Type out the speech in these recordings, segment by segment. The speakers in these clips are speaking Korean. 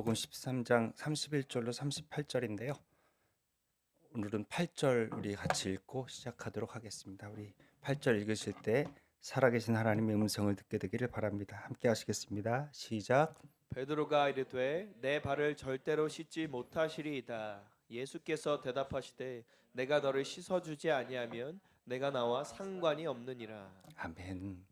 복음 13장 31절로 38절인데요. 오늘은 8절 우리 같이 읽고 시작하도록 하겠습니다. 우리 8절 읽으실 때 살아계신 하나님의 음성을 듣게 되기를 바랍니다. 함께 하시겠습니다. 시작. 베드로가 이르되 내 발을 절대로 씻지 못하시리이다. 예수께서 대답하시되 내가 너를 씻어 주지 아니하면 내가 나와 상관이 없느니라. 아멘.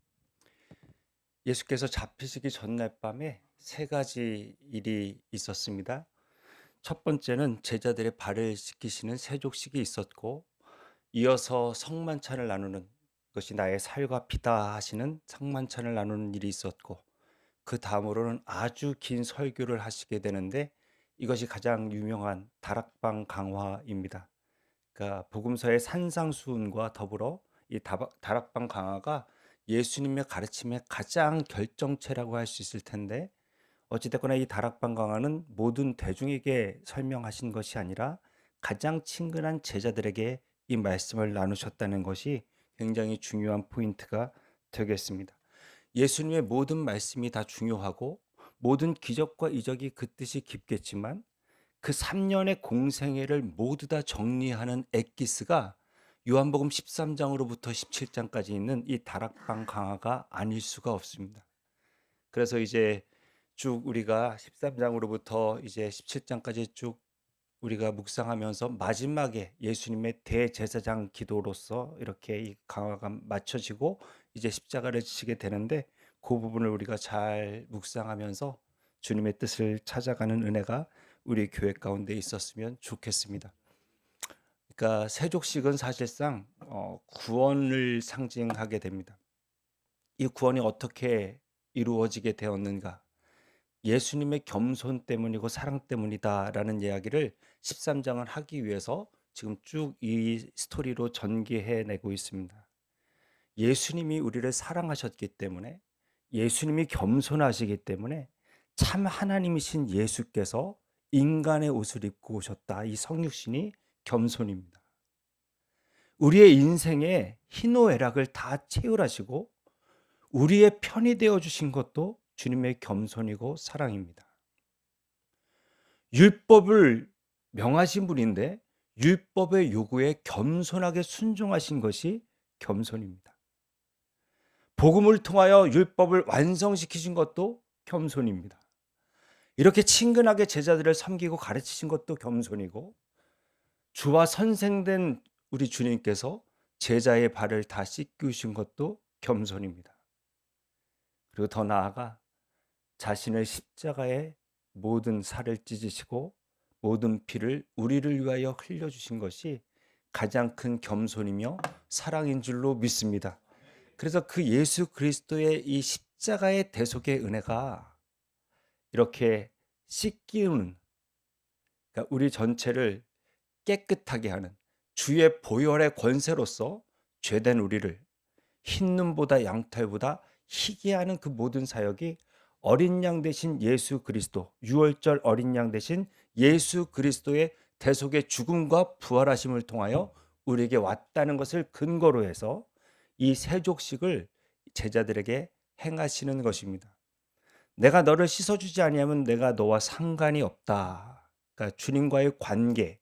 예수께서 잡히시기 전날 밤에 세 가지 일이 있었습니다. 첫 번째는 제자들의 발을 씻기시는 세족식이 있었고, 이어서 성만찬을 나누는 것이 나의 살과 피다 하시는 성만찬을 나누는 일이 있었고, 그 다음으로는 아주 긴 설교를 하시게 되는데, 이것이 가장 유명한 다락방 강화입니다. 그러니까 복음서의 산상수훈과 더불어 이 다락방 강화가 예수님의 가르침의 가장 결정체라고 할 수 있을 텐데, 어찌됐거나 이 다락방 강화는 모든 대중에게 설명하신 것이 아니라 가장 친근한 제자들에게 이 말씀을 나누셨다는 것이 굉장히 중요한 포인트가 되겠습니다. 예수님의 모든 말씀이 다 중요하고 모든 기적과 이적이 그 뜻이 깊겠지만, 그 3년의 공생애를 모두 다 정리하는 엑기스가 요한복음 13장으로부터 17장까지 있는 이 다락방 강화가 아닐 수가 없습니다. 그래서 이제 쭉 우리가 13장으로부터 이제 17장까지 쭉 우리가 묵상하면서 마지막에 예수님의 대제사장 기도로서 이렇게 이 강화가 맞춰지고 이제 십자가를 지시게 되는데, 그 부분을 우리가 잘 묵상하면서 주님의 뜻을 찾아가는 은혜가 우리 교회 가운데 있었으면 좋겠습니다. 그러니까 세족식은 사실상 구원을 상징하게 됩니다. 이 구원이 어떻게 이루어지게 되었는가? 예수님의 겸손 때문이고 사랑 때문이다라는 이야기를 13장을 하기 위해서 지금 쭉 이 스토리로 전개해내고 있습니다. 예수님이 우리를 사랑하셨기 때문에, 예수님이 겸손하시기 때문에 참 하나님이신 예수께서 인간의 옷을 입고 오셨다. 이 성육신이 겸손입니다. 우리의 인생에 희노애락을 다 채울하시고 우리의 편이 되어 주신 것도 주님의 겸손이고 사랑입니다. 율법을 명하신 분인데 율법의 요구에 겸손하게 순종하신 것이 겸손입니다. 복음을 통하여 율법을 완성시키신 것도 겸손입니다. 이렇게 친근하게 제자들을 섬기고 가르치신 것도 겸손이고, 주와 선생된 우리 주님께서 제자의 발을 다 씻기신 것도 겸손입니다. 그리고 더 나아가 자신의 십자가에 모든 살을 찢으시고 모든 피를 우리를 위하여 흘려주신 것이 가장 큰 겸손이며 사랑인 줄로 믿습니다. 그래서 그 예수 그리스도의 이 십자가의 대속의 은혜가 이렇게 씻기는, 그러니까 우리 전체를 깨끗하게 하는 주의 보혈의 권세로서 죄된 우리를 흰눈보다 양털보다 희게 하는 그 모든 사역이 어린 양 대신 예수 그리스도, 유월절 어린 양 대신 예수 그리스도의 대속의 죽음과 부활하심을 통하여 우리에게 왔다는 것을 근거로 해서 이 세족식을 제자들에게 행하시는 것입니다. 내가 너를 씻어주지 아니하면 내가 너와 상관이 없다. 그러니까 주님과의 관계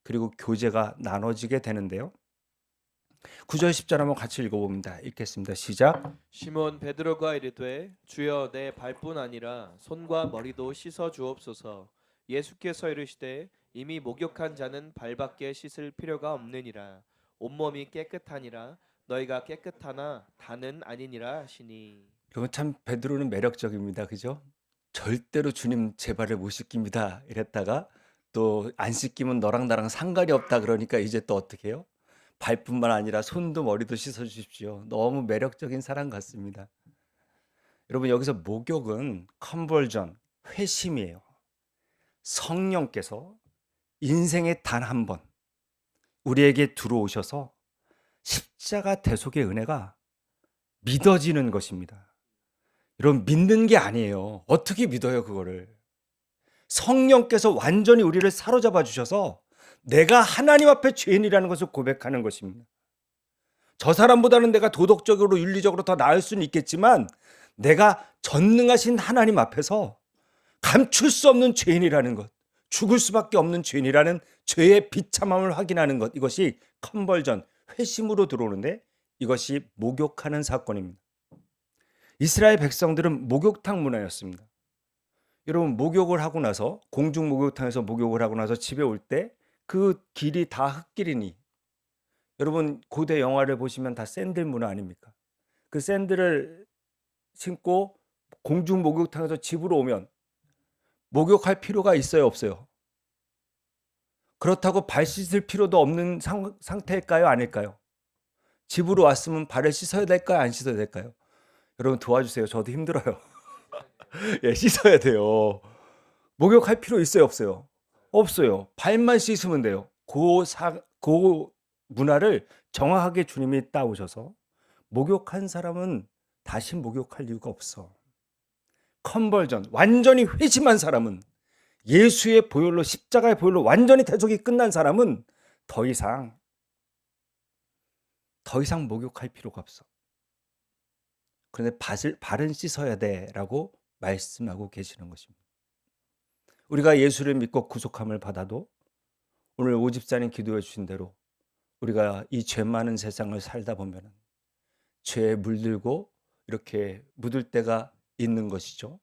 그리고 교제가 나눠지게 되는데요. 9절 10절 한번 같이 읽어봅니다. 읽겠습니다. 시작. 시몬 베드로가 이르되 주여 내 발뿐 아니라 손과 머리도 씻어 주옵소서. 예수께서 이르시되 이미 목욕한 자는 발밖에 씻을 필요가 없느니라. 온몸이 깨끗하니라. 너희가 깨끗하나 다는 아니니라 하시니. 이건 참 베드로는 매력적입니다. 그죠? 절대로 주님 제 발을 못 씻깁니다. 이랬다가 또 안 씻기면 너랑 나랑 상관이 없다 그러니까 이제 또 어떻게 해요? 발뿐만 아니라 손도 머리도 씻어 주십시오. 너무 매력적인 사람 같습니다. 여러분, 여기서 목욕은 컨버전, 회심이에요. 성령께서 인생에 단 한 번 우리에게 들어오셔서 십자가 대속의 은혜가 믿어지는 것입니다. 여러분, 믿는 게 아니에요. 어떻게 믿어요, 그거를? 성령께서 완전히 우리를 사로잡아 주셔서 내가 하나님 앞에 죄인이라는 것을 고백하는 것입니다. 저 사람보다는 내가 도덕적으로 윤리적으로 더 나을 수는 있겠지만 내가 전능하신 하나님 앞에서 감출 수 없는 죄인이라는 것, 죽을 수밖에 없는 죄인이라는 죄의 비참함을 확인하는 것, 이것이 컨벌전, 회심으로 들어오는데 이것이 목욕하는 사건입니다. 이스라엘 백성들은 목욕탕 문화였습니다. 여러분, 목욕을 하고 나서 공중 목욕탕에서 목욕을 하고 나서 집에 올 때 그 길이 다 흙길이니, 여러분 고대 영화를 보시면 다 샌들 문화 아닙니까? 그 샌들을 신고 공중 목욕탕에서 집으로 오면 목욕할 필요가 있어요, 없어요? 그렇다고 발 씻을 필요도 없는 상태일까요, 아닐까요? 집으로 왔으면 발을 씻어야 될까요, 안 씻어야 될까요? 여러분 도와주세요. 저도 힘들어요. 예, 씻어야 돼요. 목욕할 필요 있어요, 없어요? 없어요. 발만 씻으면 돼요. 그 문화를 정확하게 주님이 따오셔서 목욕한 사람은 다시 목욕할 이유가 없어. 컨버전, 완전히 회심한 사람은, 예수의 보혈로, 십자가의 보혈로 완전히 대속이 끝난 사람은 더 이상 목욕할 필요가 없어. 그런데 발은 씻어야 돼라고 말씀하고 계시는 것입니다. 우리가 예수를 믿고 구속함을 받아도 오늘 오집사님 기도해 주신 대로 우리가 이 죄 많은 세상을 살다 보면 죄에 물들고 이렇게 묻을 때가 있는 것이죠.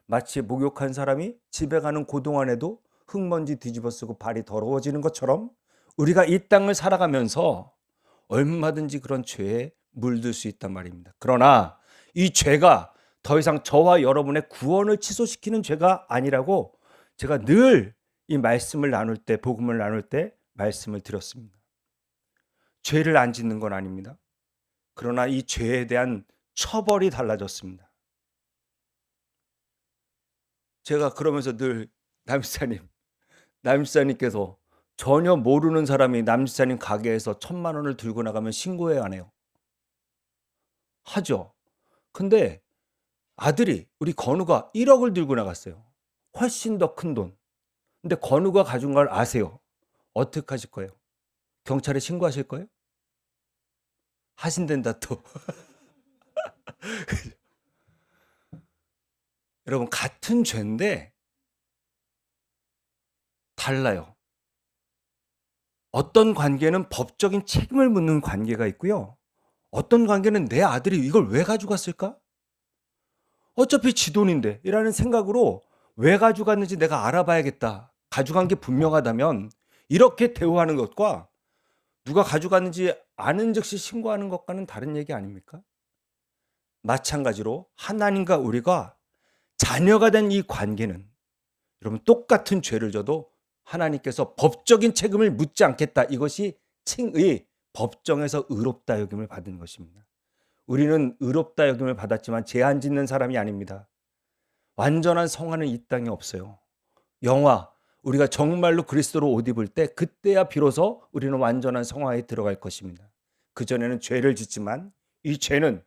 마치 목욕한 사람이 집에 가는 그 동안에도 흙먼지 뒤집어 쓰고 발이 더러워지는 것처럼 우리가 이 땅을 살아가면서 얼마든지 그런 죄에 물들 수 있단 말입니다. 그러나 이 죄가 더 이상 저와 여러분의 구원을 취소시키는 죄가 아니라고 제가 늘 이 말씀을 나눌 때, 복음을 나눌 때 말씀을 드렸습니다. 죄를 안 짓는 건 아닙니다. 그러나 이 죄에 대한 처벌이 달라졌습니다. 제가 그러면서 늘 남집사님께서 전혀 모르는 사람이 남집사님 가게에서 1,000만 원을 들고 나가면 신고해야 안 해요? 하죠. 근데 아들이, 우리 건우가 1억을 들고 나갔어요. 훨씬 더 큰 돈. 근데 건우가 가진 걸 아세요. 어떻게 하실 거예요? 경찰에 신고하실 거예요? 하신댄다 또. 여러분, 같은 죄인데 달라요. 어떤 관계는 법적인 책임을 묻는 관계가 있고요. 어떤 관계는 내 아들이 이걸 왜 가져갔을까? 어차피 지 돈인데 이라는 생각으로 왜 가져갔는지 내가 알아봐야겠다. 가져간 게 분명하다면 이렇게 대우하는 것과 누가 가져갔는지 아는 즉시 신고하는 것과는 다른 얘기 아닙니까? 마찬가지로 하나님과 우리가 자녀가 된 이 관계는, 여러분, 똑같은 죄를 져도 하나님께서 법적인 책임을 묻지 않겠다. 이것이 칭의, 법정에서 의롭다 여김을 받은 것입니다. 우리는 의롭다 여김을 받았지만 죄 안 짓는 사람이 아닙니다. 완전한 성화는 이 땅에 없어요. 영화, 우리가 정말로 그리스도로 옷 입을 때 그때야 비로소 우리는 완전한 성화에 들어갈 것입니다. 그전에는 죄를 짓지만 이 죄는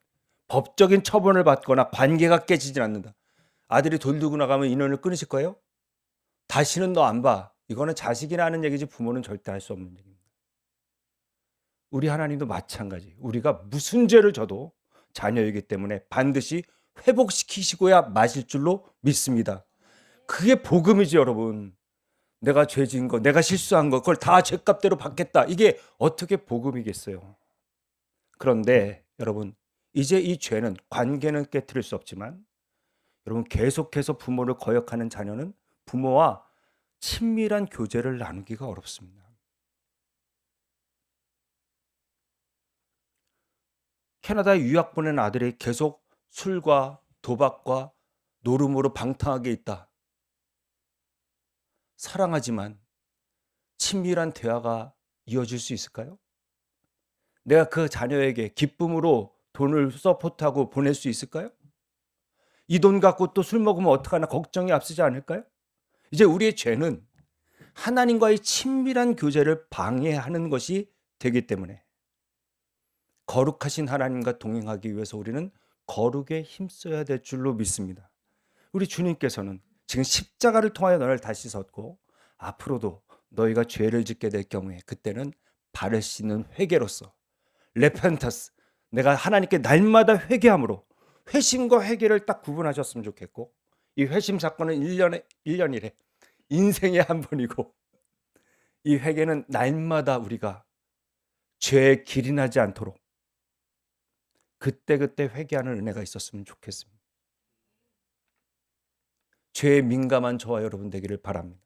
법적인 처분을 받거나 관계가 깨지진 않는다. 아들이 돌 들고 나가면 인연을 끊으실 거예요? 다시는 너 안 봐. 이거는 자식이나 하는 얘기지 부모는 절대 할 수 없는 얘기입니다. 우리 하나님도 마찬가지. 우리가 무슨 죄를 져도 자녀이기 때문에 반드시 회복시키시고야 마실 줄로 믿습니다. 그게 복음이지, 여러분. 내가 죄 지은 거, 내가 실수한 거, 그걸 다 죄값대로 받겠다. 이게 어떻게 복음이겠어요? 그런데 여러분, 이제 이 죄는, 관계는 깨트릴 수 없지만 여러분, 계속해서 부모를 거역하는 자녀는 부모와 친밀한 교제를 나누기가 어렵습니다. 캐나다에 유학 보낸 아들이 계속 술과 도박과 노름으로 방탕하게 있다. 사랑하지만 친밀한 대화가 이어질 수 있을까요? 내가 그 자녀에게 기쁨으로 돈을 서포트하고 보낼 수 있을까요? 이 돈 갖고 또 술 먹으면 어떡하나 걱정이 앞서지 않을까요? 이제 우리의 죄는 하나님과의 친밀한 교제를 방해하는 것이 되기 때문에 거룩하신 하나님과 동행하기 위해서 우리는 거룩에 힘써야 될 줄로 믿습니다. 우리 주님께서는 지금 십자가를 통하여 너를 다시 섰고 앞으로도 너희가 죄를 짓게 될 경우에 그때는 발을 씻는 회개로서 레펜터스, 내가 하나님께 날마다 회개함으로 회심과 회개를 딱 구분하셨으면 좋겠고, 이 회심 사건은 1년이래. 인생에 한 번이고 이 회개는 날마다 우리가 죄에 길이 나지 않도록 그때그때 회개하는 은혜가 있었으면 좋겠습니다. 죄에 민감한 저와 여러분 되기를 바랍니다.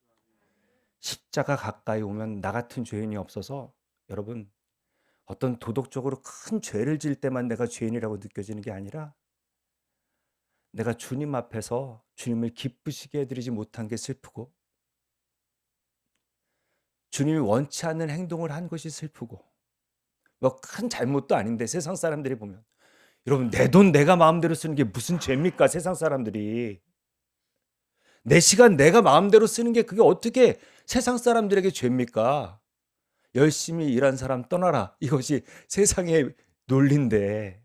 십자가 가까이 오면 나 같은 죄인이 없어서 여러분 어떤 도덕적으로 큰 죄를 지을 때만 내가 죄인이라고 느껴지는 게 아니라 내가 주님 앞에서 주님을 기쁘시게 해드리지 못한 게 슬프고 주님이 원치 않는 행동을 한 것이 슬프고 뭐 큰 잘못도 아닌데 세상 사람들이 보면 여러분 내 돈 내가 마음대로 쓰는 게 무슨 죄입니까? 세상 사람들이 내 시간 내가 마음대로 쓰는 게 그게 어떻게 세상 사람들에게 죄입니까? 열심히 일한 사람 떠나라. 이것이 세상의 논리인데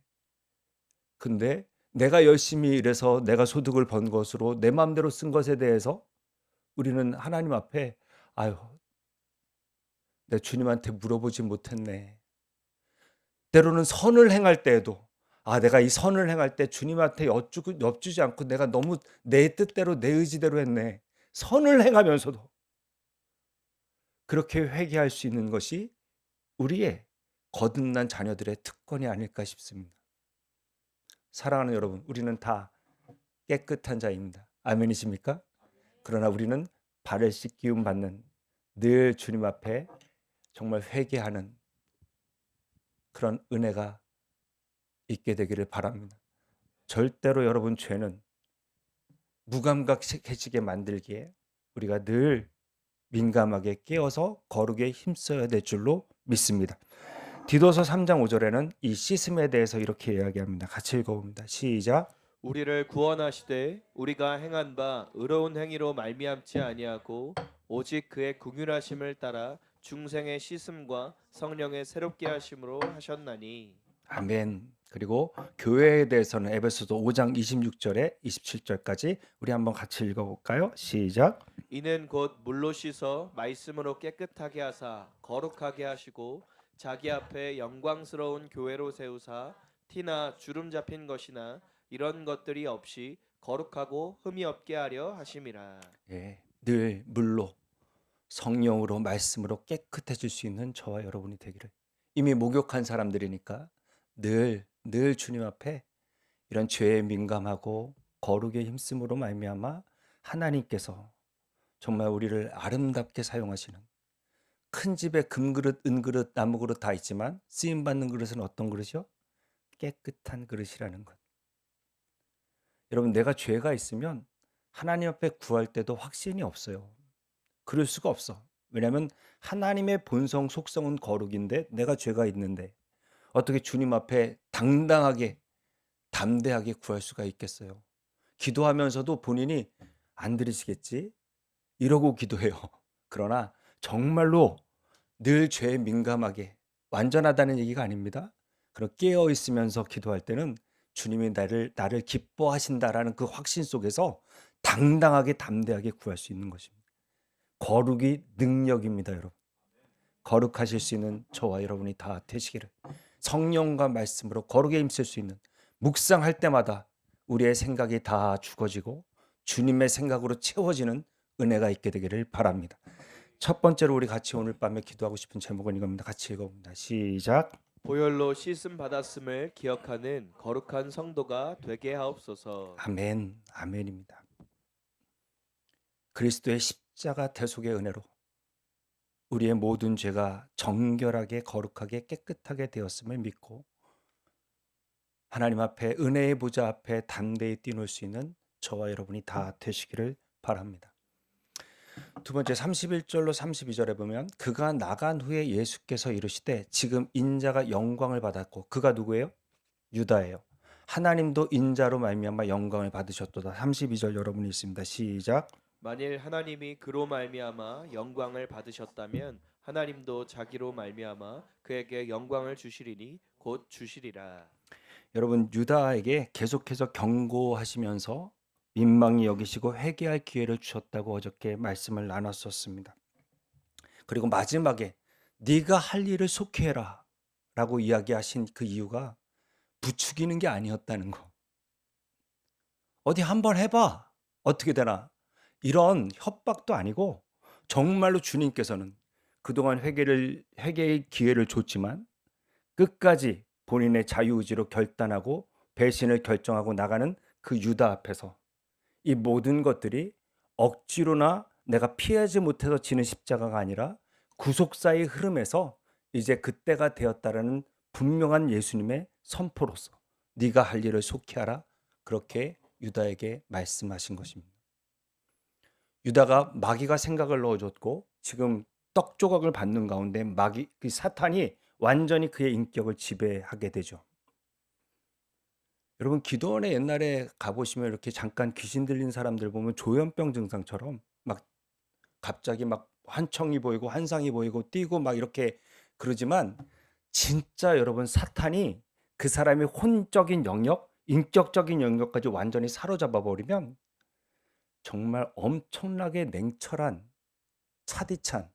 근데 내가 열심히 일해서 내가 소득을 번 것으로 내 마음대로 쓴 것에 대해서 우리는 하나님 앞에 아유 내 주님한테 물어보지 못했네. 때로는 선을 행할 때에도 내가 이 선을 행할 때 주님한테 엽주지 않고 내가 너무 내 뜻대로 내 의지대로 했네. 선을 행하면서도 그렇게 회개할 수 있는 것이 우리의 거듭난 자녀들의 특권이 아닐까 싶습니다. 사랑하는 여러분, 우리는 다 깨끗한 자입니다. 아멘이십니까? 그러나 우리는 발을 씻기움 받는 늘 주님 앞에 정말 회개하는 그런 은혜가 있게 되기를 바랍니다. 절대로 여러분 죄는 무감각해지게 만들기에 우리가 늘 민감하게 깨어서 거룩에 힘써야 될 줄로 믿습니다. 디도서 3장 5절에는 이 씻음에 대해서 이렇게 이야기합니다. 같이 읽어봅니다. 시작. 우리를 구원하시되 우리가 행한 바 의로운 행위로 말미암지 아니하고 오직 그의 긍휼하심을 따라 중생의 씻음과 성령의 새롭게 하심으로 하셨나니. 아멘. 그리고 교회에 대해서는 에베소서 5장 26절에 27절까지 우리 한번 같이 읽어볼까요? 시작. 이는 곧 물로 씻어 말씀으로 깨끗하게 하사 거룩하게 하시고 자기 앞에 영광스러운 교회로 세우사 티나 주름 잡힌 것이나 이런 것들이 없이 거룩하고 흠이 없게 하려 하심이라. 예, 늘 물로 성령으로 말씀으로 깨끗해질 수 있는 저와 여러분이 되기를. 이미 목욕한 사람들이니까 늘 주님 앞에 이런 죄에 민감하고 거룩에 힘쓰므로 말미암아 하나님께서 정말 우리를 아름답게 사용하시는 큰 집에 금그릇, 은그릇, 나무그릇 다 있지만 쓰임받는 그릇은 어떤 그릇이요? 깨끗한 그릇이라는 것. 여러분 내가 죄가 있으면 하나님 앞에 구할 때도 확신이 없어요. 그럴 수가 없어. 왜냐하면 하나님의 본성 속성은 거룩인데 내가 죄가 있는데 어떻게 주님 앞에 당당하게 담대하게 구할 수가 있겠어요. 기도하면서도 본인이 안 들으시겠지? 이러고 기도해요. 그러나 정말로 늘 죄에 민감하게 완전하다는 얘기가 아닙니다. 그런 깨어 있으면서 기도할 때는 주님이 나를 기뻐하신다라는 그 확신 속에서 당당하게 담대하게 구할 수 있는 것입니다. 거룩이 능력입니다, 여러분. 거룩하실 수 있는 저와 여러분이 다 되시기를. 성령과 말씀으로 거룩에 힘쓸 수 있는 묵상할 때마다 우리의 생각이 다 죽어지고 주님의 생각으로 채워지는 은혜가 있게 되기를 바랍니다. 첫 번째로 우리 같이 오늘 밤에 기도하고 싶은 제목은 이겁니다. 같이 읽어봅니다. 시작. 보혈로 씻음 받았음을 기억하는 거룩한 성도가 되게 하옵소서. 아멘, 아멘입니다. 그리스도의 십자가 대속의 은혜로 우리의 모든 죄가 정결하게 거룩하게 깨끗하게 되었음을 믿고 하나님 앞에 은혜의 보좌 앞에 담대히 뛰놀 수 있는 저와 여러분이 다 되시기를 바랍니다. 두 번째 31절로 32절에 보면 그가 나간 후에 예수께서 이르시되 지금 인자가 영광을 받았고 그가 누구예요? 유다예요. 하나님도 인자로 말미암아 영광을 받으셨도다. 32절 여러분이 있습니다. 시작. 만일 하나님이 그로 말미암아 영광을 받으셨다면 하나님도 자기로 말미암아 그에게 영광을 주시리니 곧 주시리라. 여러분 유다에게 계속해서 경고하시면서 민망히 여기시고 회개할 기회를 주셨다고 어저께 말씀을 나눴었습니다. 그리고 마지막에 네가 할 일을 속히 해라 라고 이야기하신 그 이유가 부추기는 게 아니었다는 거. 어디 한번 해봐. 어떻게 되나? 이런 협박도 아니고 정말로 주님께서는 그동안 회개의 기회를 줬지만 끝까지 본인의 자유의지로 결단하고 배신을 결정하고 나가는 그 유다 앞에서 이 모든 것들이 억지로나 내가 피하지 못해서 지는 십자가가 아니라 구속사의 흐름에서 이제 그때가 되었다라는 분명한 예수님의 선포로서 네가 할 일을 속히 하라, 그렇게 유다에게 말씀하신 것입니다. 유다가 마귀가 생각을 넣어줬고 지금 떡 조각을 받는 가운데 마귀, 그 사탄이 완전히 그의 인격을 지배하게 되죠. 여러분, 기도원에 옛날에 가보시면 이렇게 잠깐 귀신 들린 사람들 보면 조현병 증상처럼 막 갑자기 막 환청이 보이고 환상이 보이고 뛰고 막 이렇게 그러지만, 진짜 여러분, 사탄이 그 사람의 혼적인 영역, 인격적인 영역까지 완전히 사로잡아 버리면 정말 엄청나게 냉철한, 차디찬,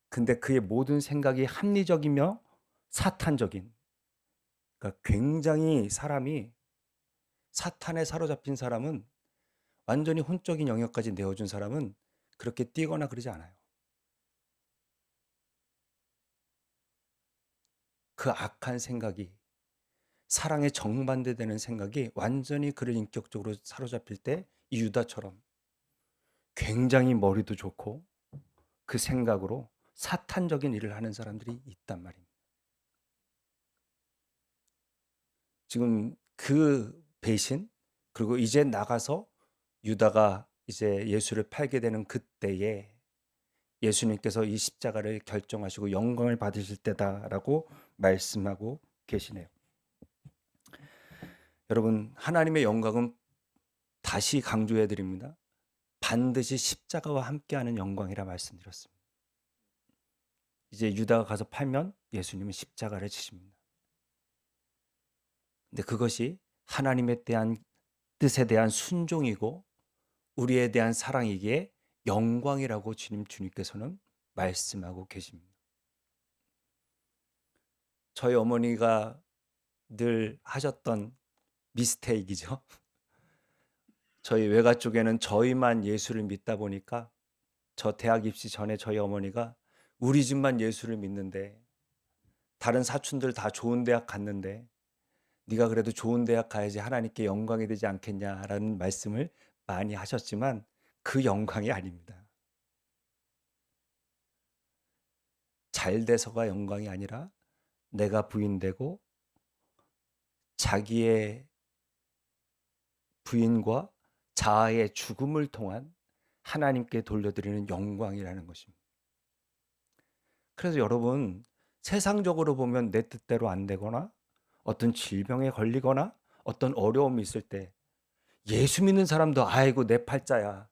근데 그의 모든 생각이 합리적이며 사탄적인, 그러니까 굉장히 사람이, 사탄에 사로잡힌 사람은, 완전히 혼적인 영역까지 내어준 사람은 그렇게 뛰거나 그러지 않아요. 그 악한 생각이, 사랑에 정반대되는 생각이 완전히 그를 인격적으로 사로잡힐 때 이 유다처럼 굉장히 머리도 좋고 그 생각으로 사탄적인 일을 하는 사람들이 있단 말입니다. 지금 그 배신, 그리고 이제 나가서 유다가 이제 예수를 팔게 되는 그때에 예수님께서 이 십자가를 결정하시고 영광을 받으실 때다라고 말씀하고 계시네요. 여러분, 하나님의 영광은 다시 강조해 드립니다. 반드시 십자가와 함께하는 영광이라 말씀드렸습니다. 이제 유다가 가서 팔면 예수님은 십자가를 지십니다. 근데 그것이 하나님에 대한 뜻에 대한 순종이고 우리에 대한 사랑이기에 영광이라고 주님께서는 말씀하고 계십니다. 저희 어머니가 늘 하셨던 미스테이크이죠. 저희 외가 쪽에는 저희만 예수를 믿다 보니까 저 대학 입시 전에 저희 어머니가 우리 집만 예수를 믿는데 다른 사촌들 다 좋은 대학 갔는데 네가 그래도 좋은 대학 가야지 하나님께 영광이 되지 않겠냐라는 말씀을 많이 하셨지만 그 영광이 아닙니다. 잘 돼서가 영광이 아니라 내가 부인되고 자기의 부인과 자아의 죽음을 통한 하나님께 돌려드리는 영광이라는 것입니다. 그래서 여러분, 세상적으로 보면 내 뜻대로 안 되거나 어떤 질병에 걸리거나 어떤 어려움이 있을 때 예수 믿는 사람도 아이고 내 팔자야,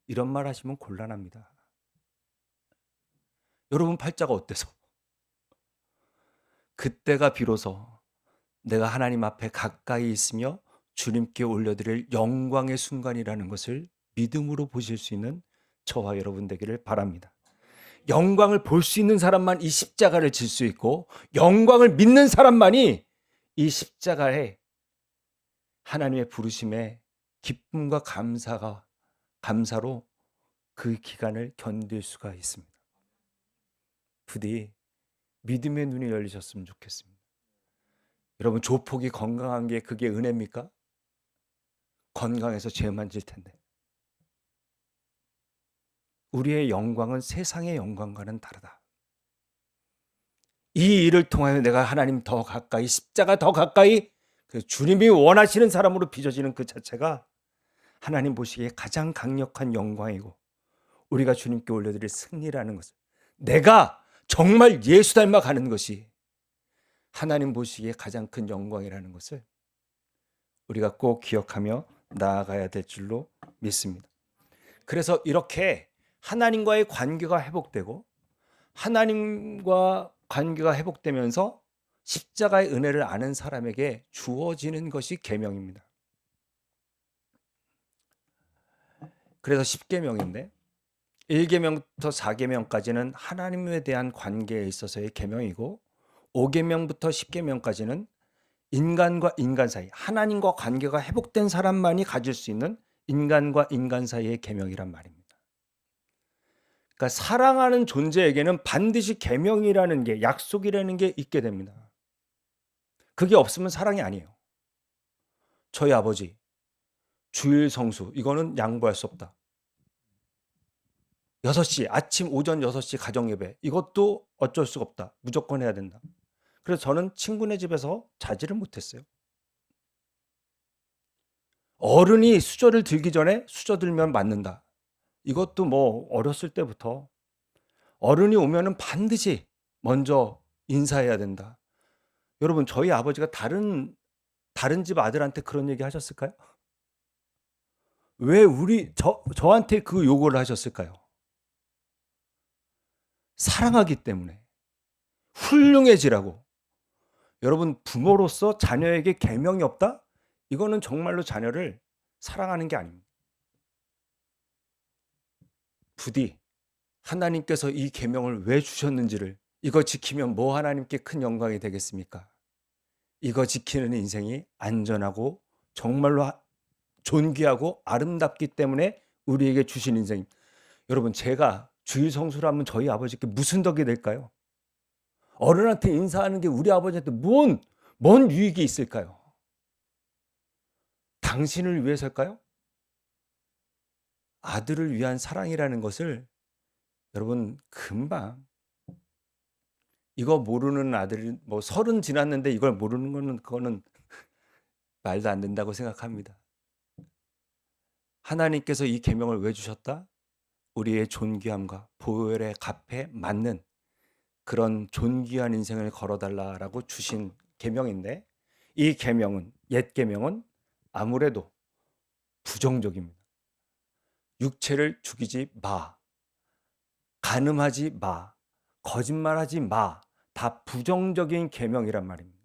이런 말 하시면 곤란합니다. 여러분 팔자가 어때서? 그때가 비로소 내가 하나님 앞에 가까이 있으며 주님께 올려드릴 영광의 순간이라는 것을 믿음으로 보실 수 있는 저와 여러분 되기를 바랍니다. 영광을 볼 수 있는 사람만 이 십자가를 질 수 있고 영광을 믿는 사람만이 이 십자가에 하나님의 부르심에 기쁨과 감사로 그 기간을 견딜 수가 있습니다. 부디 믿음의 눈이 열리셨으면 좋겠습니다. 여러분, 조폭이 건강한 게 그게 은혜입니까? 건강해서 죄만 질 텐데. 우리의 영광은 세상의 영광과는 다르다. 이 일을 통하여 내가 하나님 더 가까이, 십자가 더 가까이, 주님이 원하시는 사람으로 빚어지는 그 자체가 하나님 보시기에 가장 강력한 영광이고 우리가 주님께 올려드릴 승리라는 것을, 내가 정말 예수 닮아가는 것이 하나님 보시기에 가장 큰 영광이라는 것을 우리가 꼭 기억하며 나아가야 될 줄로 믿습니다. 그래서 이렇게 하나님과의 관계가 회복되고 하나님과 관계가 회복되면서 십자가의 은혜를 아는 사람에게 주어지는 것이 계명입니다. 그래서 10계명인데 1계명부터 4계명까지는 하나님에 대한 관계에 있어서의 계명이고 5계명부터 10계명까지는 인간과 인간 사이, 하나님과 관계가 회복된 사람만이 가질 수 있는 인간과 인간 사이의 계명이란 말입니다. 그러니까 사랑하는 존재에게는 반드시 계명이라는 게, 약속이라는 게 있게 됩니다. 그게 없으면 사랑이 아니에요. 저희 아버지 주일 성수, 이거는 양보할 수 없다. 6시, 아침 오전 6시 가정예배, 이것도 어쩔 수가 없다. 무조건 해야 된다. 그래서 저는 친구네 집에서 자지를 못했어요. 어른이 수저를 들기 전에 수저 들면 맞는다. 이것도 뭐 어렸을 때부터 어른이 오면은 반드시 먼저 인사해야 된다. 여러분, 저희 아버지가 다른 집 아들한테 그런 얘기 하셨을까요? 왜 저한테 그 요구를 하셨을까요? 사랑하기 때문에. 훌륭해지라고. 여러분, 부모로서 자녀에게 계명이 없다? 이거는 정말로 자녀를 사랑하는 게 아닙니다. 부디 하나님께서 이 계명을 왜 주셨는지를, 이거 지키면 뭐 하나님께 큰 영광이 되겠습니까? 이거 지키는 인생이 안전하고 정말로 존귀하고 아름답기 때문에 우리에게 주신 인생. 여러분, 제가 주일 성수를 하면 저희 아버지께 무슨 덕이 될까요? 어른한테 인사하는 게 우리 아버지한테 뭔 유익이 있을까요? 당신을 위해서일까요? 아들을 위한 사랑이라는 것을 여러분, 금방, 이거 모르는 아들이 뭐 30 지났는데 이걸 모르는 거는, 그거는 말도 안 된다고 생각합니다. 하나님께서 이 계명을 왜 주셨다? 우리의 존귀함과 보혈의 값에 맞는 그런 존귀한 인생을 걸어달라라고 주신 계명인데, 이 계명은, 옛 계명은 아무래도 부정적입니다. 육체를 죽이지 마, 간음하지 마, 거짓말하지 마, 다 부정적인 계명이란 말입니다.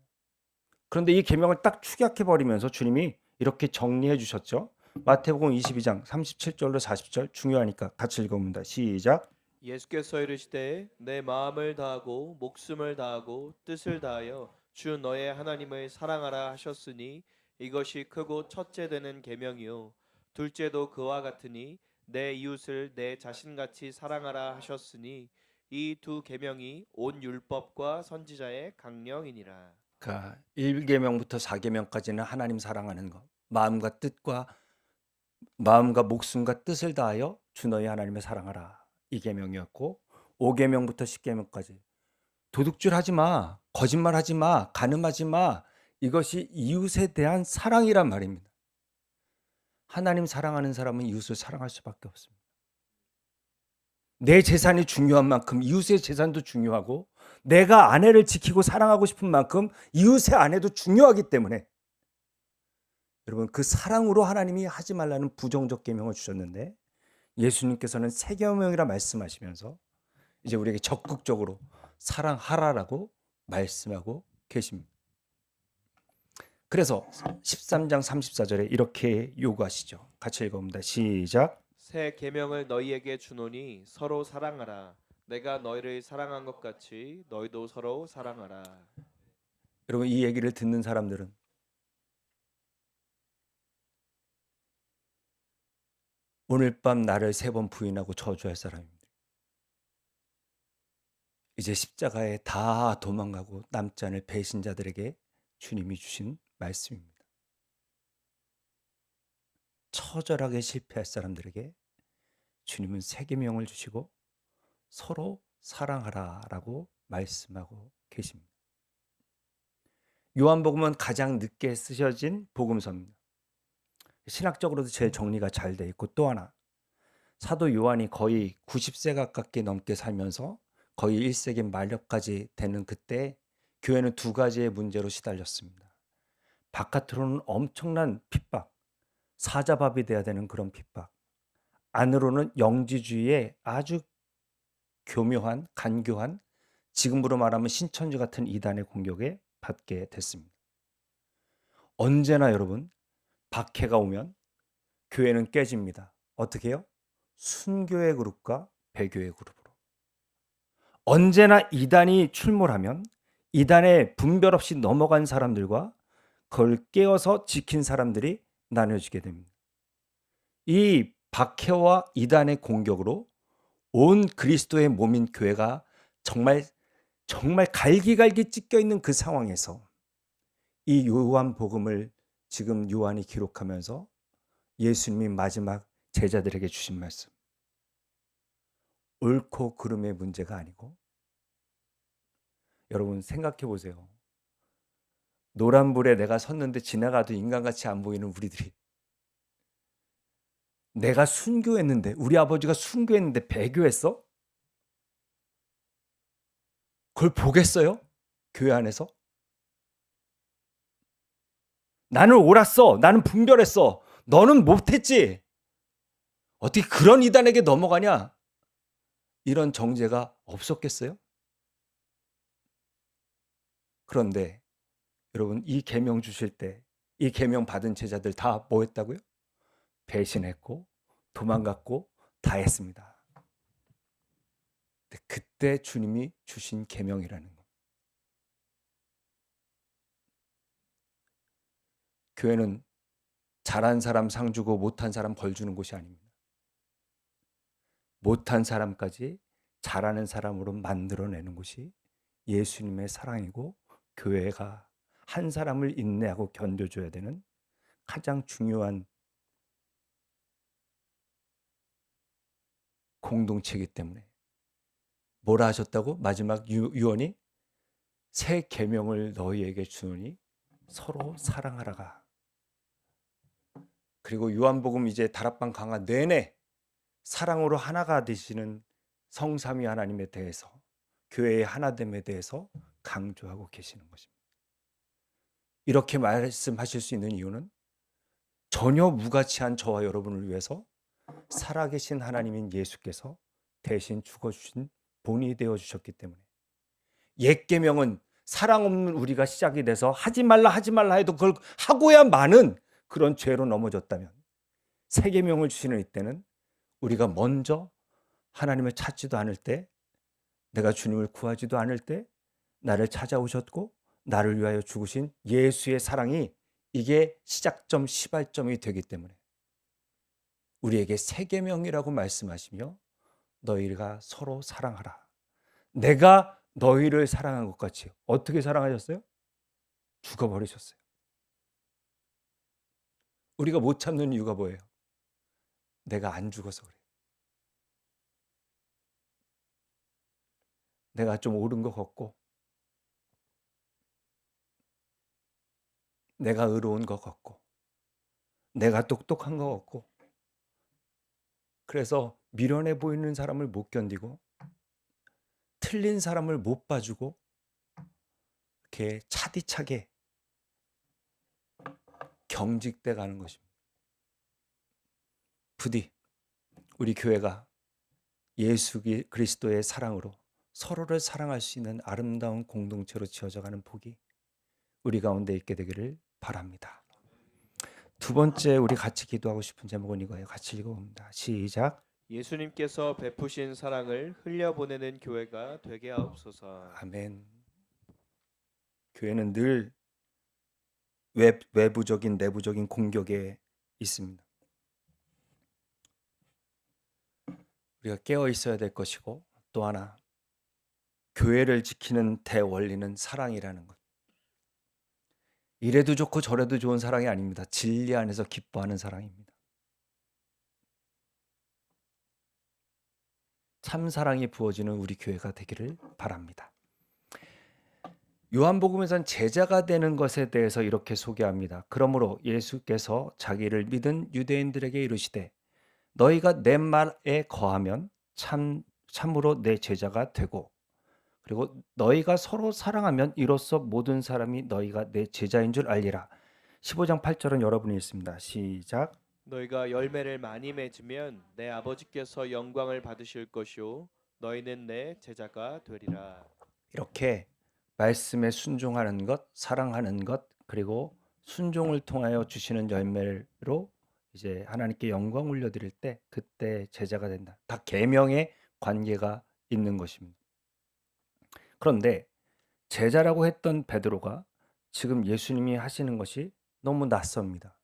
그런데 이 계명을 딱 축약해 버리면서 주님이 이렇게 정리해 주셨죠. 마태복음 22장 37절로 40절, 중요하니까 같이 읽어봅니다. 시작. 예수께서 이르시되 내 마음을 다하고 목숨을 다하고 뜻을 다하여 주 너의 하나님을 사랑하라 하셨으니 이것이 크고 첫째 되는 계명이요 둘째도 그와 같으니 내 이웃을 내 자신같이 사랑하라 하셨으니 이 두 계명이 온 율법과 선지자의 강령이니라. 그러니까 1계명부터 4계명까지는 하나님 사랑하는 것, 마음과 목숨과 뜻을 다하여 주 너희 하나님을 사랑하라, 이 계명이었고, 5계명부터 10계명까지 도둑질 하지 마, 거짓말 하지 마, 간음하지 마, 이것이 이웃에 대한 사랑이란 말입니다. 하나님 사랑하는 사람은 이웃을 사랑할 수밖에 없습니다. 내 재산이 중요한 만큼 이웃의 재산도 중요하고, 내가 아내를 지키고 사랑하고 싶은 만큼 이웃의 아내도 중요하기 때문에, 여러분, 그 사랑으로 하나님이 하지 말라는 부정적 계명을 주셨는데, 예수님께서는 새 계명이라 말씀하시면서 이제 우리에게 적극적으로 사랑하라라고 말씀하고 계십니다. 그래서 13장 34절에 이렇게 요구하시죠. 같이 읽어봅니다. 시작. 새 계명을 너희에게 주노니 서로 사랑하라. 내가 너희를 사랑한 것 같이 너희도 서로 사랑하라. 여러분, 이 얘기를 듣는 사람들은 오늘 밤 나를 3번 부인하고 저주할 사람입니다. 이제 십자가에 다 도망가고 남지 않을 배신자들에게 주님이 주신 말씀입니다. 처절하게 실패할 사람들에게 주님은 새 계명을 주시고 서로 사랑하라라고 말씀하고 계십니다. 요한복음은 가장 늦게 쓰셔진 복음서입니다. 신학적으로도 제일 정리가 잘 돼 있고, 또 하나, 사도 요한이 거의 90세 가깝게 넘게 살면서 거의 1세기 말년까지 되는 그때 교회는 두 가지의 문제로 시달렸습니다. 바깥으로는 엄청난 핍박, 사자밥이 돼야 되는 그런 핍박, 안으로는 영지주의의 아주 교묘한, 간교한, 지금으로 말하면 신천지 같은 이단의 공격에 받게 됐습니다. 언제나 여러분, 박해가 오면 교회는 깨집니다. 어떻게 해요? 순교의 그룹과 배교의 그룹으로. 언제나 이단이 출몰하면 이단에 분별 없이 넘어간 사람들과 그걸 깨어서 지킨 사람들이 나눠지게 됩니다. 이 박해와 이단의 공격으로 온 그리스도의 몸인 교회가 정말 갈기갈기 찢겨 있는 그 상황에서 이 요한복음을 지금 요한이 기록하면서 예수님이 마지막 제자들에게 주신 말씀, 옳고 그름의 문제가 아니고, 여러분 생각해 보세요. 노란불에 내가 섰는데 지나가도 인간같이 안 보이는 우리들이, 내가 순교했는데, 우리 아버지가 순교했는데 배교했어? 그걸 보겠어요? 교회 안에서? 나는 옳았어. 나는 분별했어. 너는 못했지. 어떻게 그런 이단에게 넘어가냐? 이런 정죄가 없었겠어요? 그런데 여러분, 이 계명 주실 때 이 계명 받은 제자들 다 뭐 했다고요? 배신했고 도망갔고 다 했습니다. 그때 주님이 주신 계명이라는 거. 교회는 잘한 사람 상 주고 못한 사람 벌 주는 곳이 아닙니다. 못한 사람까지 잘하는 사람으로 만들어내는 곳이 예수님의 사랑이고, 교회가 한 사람을 인내하고 견뎌줘야 되는 가장 중요한 공동체이기 때문에, 뭐라 하셨다고? 마지막 유언이 새 계명을 너희에게 주노니 서로 사랑하라가. 그리고 요한복음 이제 다락방 강화 내내 사랑으로 하나가 되시는 성삼위 하나님에 대해서, 교회의 하나됨에 대해서 강조하고 계시는 것입니다. 이렇게 말씀하실 수 있는 이유는 전혀 무가치한 저와 여러분을 위해서 살아계신 하나님인 예수께서 대신 죽어주신 본이 되어주셨기 때문에, 옛 계명은 사랑 없는 우리가 시작이 돼서 하지 말라 해도 그걸 하고야마는 그런 죄로 넘어졌다면, 새 계명을 주시는 이때는 우리가 먼저 하나님을 찾지도 않을 때, 내가 주님을 구하지도 않을 때 나를 찾아오셨고 나를 위하여 죽으신 예수의 사랑이, 이게 시작점 시발점이 되기 때문에 우리에게 새 계명이라고 말씀하시며 너희가 서로 사랑하라. 내가 너희를 사랑한 것 같이. 어떻게 사랑하셨어요? 죽어버리셨어요. 우리가 못 참는 이유가 뭐예요? 내가 안 죽어서 그래요. 내가 좀 옳은 것 같고, 내가 의로운 것 같고, 내가 똑똑한 것 같고, 그래서 미련해 보이는 사람을 못 견디고 틀린 사람을 못 봐주고 이렇게 차디차게 경직돼 가는 것입니다. 부디 우리 교회가 예수 그리스도의 사랑으로 서로를 사랑할 수 있는 아름다운 공동체로 지어져가는 복이 우리 가운데 있게 되기를 바랍니다. 두 번째 우리 같이 기도하고 싶은 제목은 이거예요. 같이 읽어봅니다. 시작. 예수님께서 베푸신 사랑을 흘려보내는 교회가 되게 하옵소서. 아멘. 교회는 늘 외부적인 내부적인 공격에 있습니다. 우리가 깨어 있어야 될 것이고, 또 하나 교회를 지키는 대원리는 사랑이라는 것. 이래도 좋고 저래도 좋은 사랑이 아닙니다. 진리 안에서 기뻐하는 사랑입니다. 참 사랑이 부어지는 우리 교회가 되기를 바랍니다. 요한복음에서는 제자가 되는 것에 대해서 이렇게 소개합니다. 그러므로 예수께서 자기를 믿은 유대인들에게 이르시되 너희가 내 말에 거하면 참으로 내 제자가 되고, 그리고 너희가 서로 사랑하면 이로써 모든 사람이 너희가 내 제자인 줄 알리라. 15장 8절은 여러분이 읽습니다. 시작. 너희가 열매를 많이 맺으면 내 아버지께서 영광을 받으실 것이요 너희는 내 제자가 되리라. 이렇게 말씀에 순종하는 것, 사랑하는 것, 그리고 순종을 통하여 주시는 열매로 이제 하나님께 영광 올려드릴 때 그때 제자가 된다. 다 계명의 관계가 있는 것입니다. 그런데 제자라고 했던 베드로가 지금 예수님이 하시는 것이 너무 낯섭니다.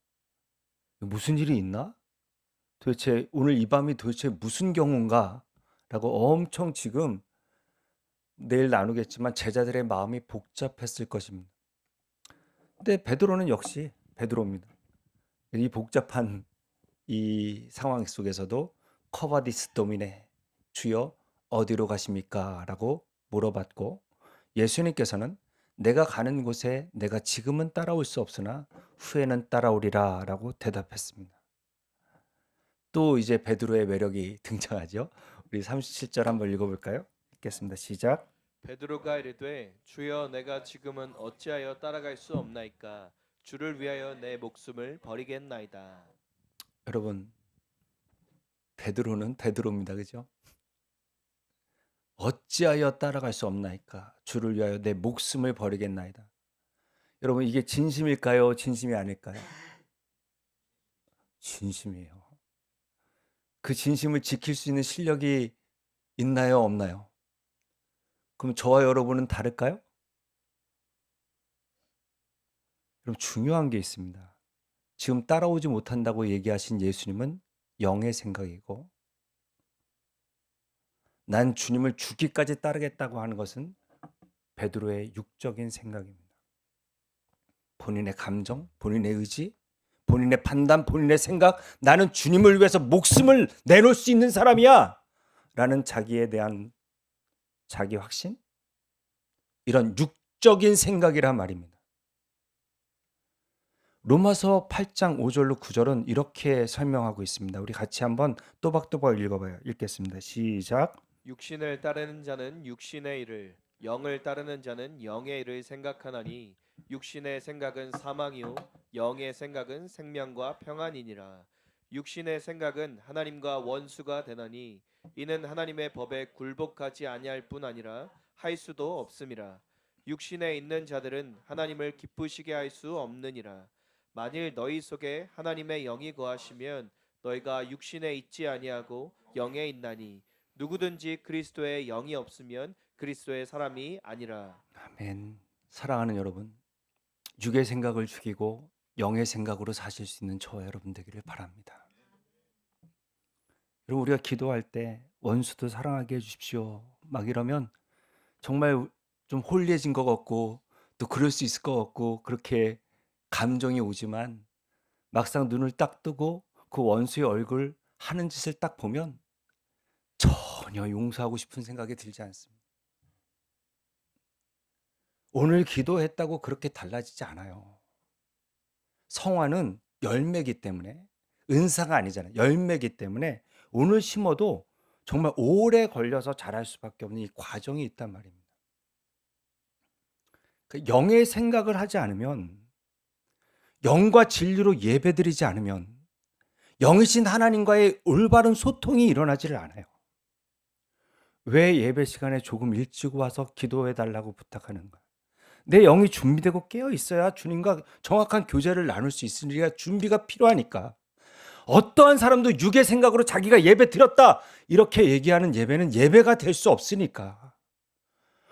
무슨 일이 있나? 도대체 오늘 이 밤이 도대체 무슨 경우인가? 라고 엄청 지금 내일 나누겠지만 제자들의 마음이 복잡했을 것입니다. 근데 베드로는 역시 베드로입니다. 이 복잡한 이 상황 속에서도 커바디스 도미네, 주여 어디로 가십니까? 라고 물어봤고, 예수님께서는 내가 가는 곳에 내가 지금은 따라올 수 없으나 후에는 따라오리라 라고 대답했습니다. 또 이제 베드로의 매력이 등장하죠. 우리 37절 한번 읽어볼까요? 읽겠습니다. 시작. 베드로가 이르되 주여 내가 지금은 어찌하여 따라갈 수 없나이까 주를 위하여 내 목숨을 버리겠나이다. 여러분, 베드로는 베드로입니다. 그죠? 어찌하여 따라갈 수 없나이까 주를 위하여 내 목숨을 버리겠나이다. 여러분, 이게 진심일까요? 진심이 아닐까요? 진심이에요. 그 진심을 지킬 수 있는 실력이 있나요? 없나요? 그럼 저와 여러분은 다를까요? 그럼 중요한 게 있습니다. 지금 따라오지 못한다고 얘기하신 예수님은 영의 생각이고, 난 주님을 죽기까지 따르겠다고 하는 것은 베드로의 육적인 생각입니다. 본인의 감정, 본인의 의지, 본인의 판단, 본인의 생각, 나는 주님을 위해서 목숨을 내놓을 수 있는 사람이야 라는 자기에 대한 자기 확신, 이런 육적인 생각이란 말입니다. 로마서 8장 5절로 9절은 이렇게 설명하고 있습니다. 우리 같이 한번 또박또박 읽어봐요. 읽겠습니다. 시작. 육신을 따르는 자는 육신의 일을, 영을 따르는 자는 영의 일을 생각하나니 육신의 생각은 사망이요 영의 생각은 생명과 평안이니라. 육신의 생각은 하나님과 원수가 되나니 이는 하나님의 법에 굴복하지 아니할 뿐 아니라 할 수도 없음이라. 육신에 있는 자들은 하나님을 기쁘시게 할 수 없느니라. 만일 너희 속에 하나님의 영이 거하시면 너희가 육신에 있지 아니하고 영에 있나니 누구든지 그리스도의 영이 없으면 그리스도의 사람이 아니라. 아멘. 사랑하는 여러분, 육의 생각을 죽이고 영의 생각으로 사실 수 있는 저와 여러분 되기를 바랍니다. 여러분, 우리가 기도할 때 원수도 사랑하게 해주십시오 막 이러면 정말 좀 홀리해진 것 같고 또 그럴 수 있을 것 같고 그렇게 감정이 오지만, 막상 눈을 딱 뜨고 그 원수의 얼굴 하는 짓을 딱 보면 전혀 용서하고 싶은 생각이 들지 않습니다. 오늘 기도했다고 그렇게 달라지지 않아요. 성화는 열매기 때문에, 은사가 아니잖아요. 열매기 때문에 오늘 심어도 정말 오래 걸려서 자랄 수밖에 없는 이 과정이 있단 말입니다. 그 영의 생각을 하지 않으면, 영과 진리로 예배드리지 않으면 영이신 하나님과의 올바른 소통이 일어나지를 않아요. 왜 예배 시간에 조금 일찍 와서 기도해 달라고 부탁하는가? 내 영이 준비되고 깨어 있어야 주님과 정확한 교제를 나눌 수 있으니까 준비가 필요하니까. 어떠한 사람도 육의 생각으로 자기가 예배 드렸다 이렇게 얘기하는 예배는 예배가 될 수 없으니까.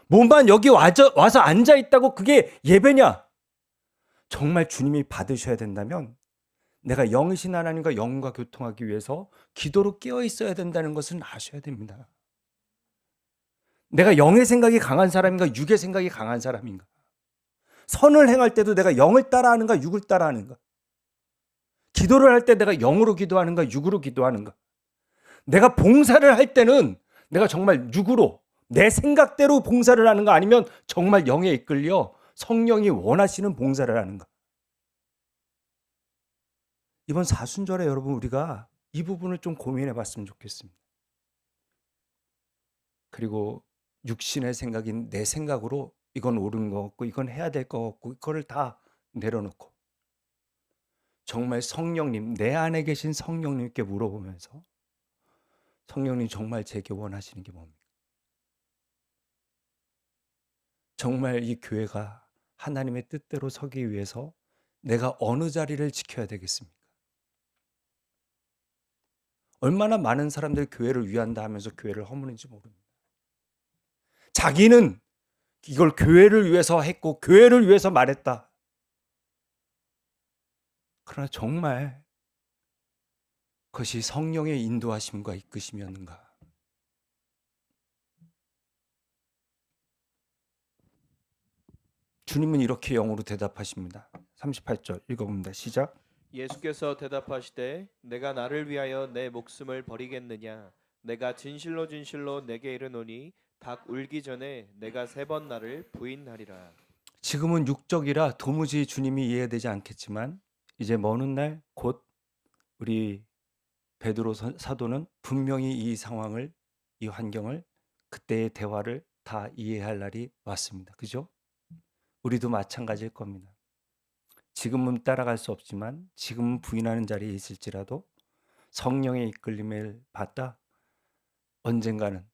몸만 여기 와서 앉아 있다고 그게 예배냐? 정말 주님이 받으셔야 된다면 내가 영이신 하나님과 영과 교통하기 위해서 기도로 깨어 있어야 된다는 것을 아셔야 됩니다. 내가 영의 생각이 강한 사람인가 육의 생각이 강한 사람인가? 선을 행할 때도 내가 영을 따라하는가 육을 따라하는가? 기도를 할 때 내가 영으로 기도하는가 육으로 기도하는가? 내가 봉사를 할 때는 내가 정말 육으로 내 생각대로 봉사를 하는가 아니면 정말 영에 이끌려 성령이 원하시는 봉사를 하는가? 이번 사순절에 여러분 우리가 이 부분을 좀 고민해 봤으면 좋겠습니다. 그리고 육신의 생각인 내 생각으로 이건 옳은 것 같고 이건 해야 될 것 같고 그거를 다 내려놓고 정말 성령님, 내 안에 계신 성령님께 물어보면서 성령님 정말 제게 원하시는 게 뭡니까? 정말 이 교회가 하나님의 뜻대로 서기 위해서 내가 어느 자리를 지켜야 되겠습니까? 얼마나 많은 사람들이 교회를 위한다 하면서 교회를 허무는지 모릅니다. 자기는 이걸 교회를 위해서 했고 교회를 위해서 말했다. 그러나 정말 그것이 성령의 인도하심과 이끄심이었는가? 주님은 이렇게 영으로 대답하십니다. 38절 읽어봅니다. 시작. 예수께서 대답하시되 내가 나를 위하여 내 목숨을 버리겠느냐 내가 진실로 진실로 내게 이르노니 닭 울기 전에 내가 3번 나를 부인하리라. 지금은 육적이라 도무지 주님이 이해되지 않겠지만 이제 먼 훗날 곧 우리 베드로 사도는 분명히 이 상황을, 이 환경을, 그때의 대화를 다 이해할 날이 왔습니다. 그죠? 우리도 마찬가지일 겁니다. 지금은 따라갈 수 없지만 지금은 부인하는 자리에 있을지라도 성령의 이끌림을 받다 언젠가는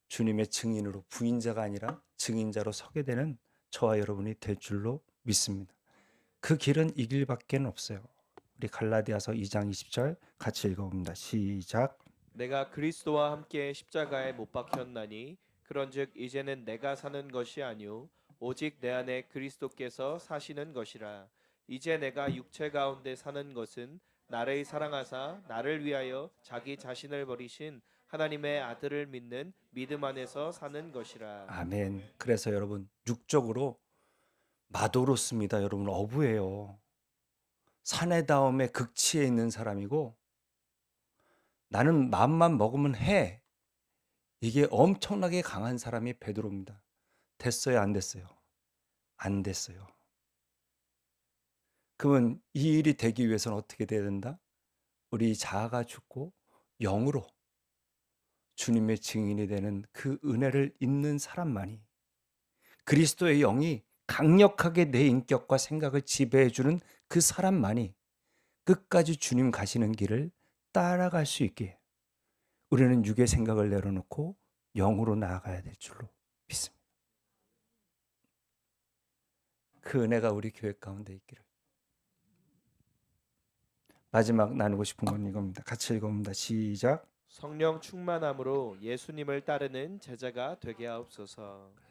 주님의 증인으로, 부인자가 아니라 증인자로 서게 되는 저와 여러분이 될 줄로 믿습니다. 그 길은 이 길밖에 없어요. 우리 갈라디아서 2장 20절 같이 읽어봅니다. 시작. 내가 그리스도와 함께 십자가에 못 박혔나니 그런즉 이제는 내가 사는 것이 아니요 오직 내 안에 그리스도께서 사시는 것이라. 이제 내가 육체 가운데 사는 것은 나를 사랑하사 나를 위하여 자기 자신을 버리신 하나님의 아들을 믿는 믿음 안에서 사는 것이라. 아멘. 그래서 여러분 육적으로 마도로스입니다. 여러분 어부예요. 사내다움의 극치에 있는 사람이고 나는 마음만 먹으면 해. 이게 엄청나게 강한 사람이 베드로입니다. 됐어요, 안 됐어요? 안 됐어요. 그러면 이 일이 되기 위해서는 어떻게 돼야 된다? 우리 자아가 죽고 영으로 주님의 증인이 되는 그 은혜를 있는 사람만이, 그리스도의 영이 강력하게 내 인격과 생각을 지배해주는 그 사람만이 끝까지 주님 가시는 길을 따라갈 수 있게 우리는 육의 생각을 내려놓고 영으로 나아가야 될 줄로 믿습니다. 그 은혜가 우리 교회 가운데 있기를. 마지막 나누고 싶은 건 이겁니다. 같이 읽어봅니다. 시작. 성령 충만함으로 예수님을 따르는 제자가 되게 하옵소서.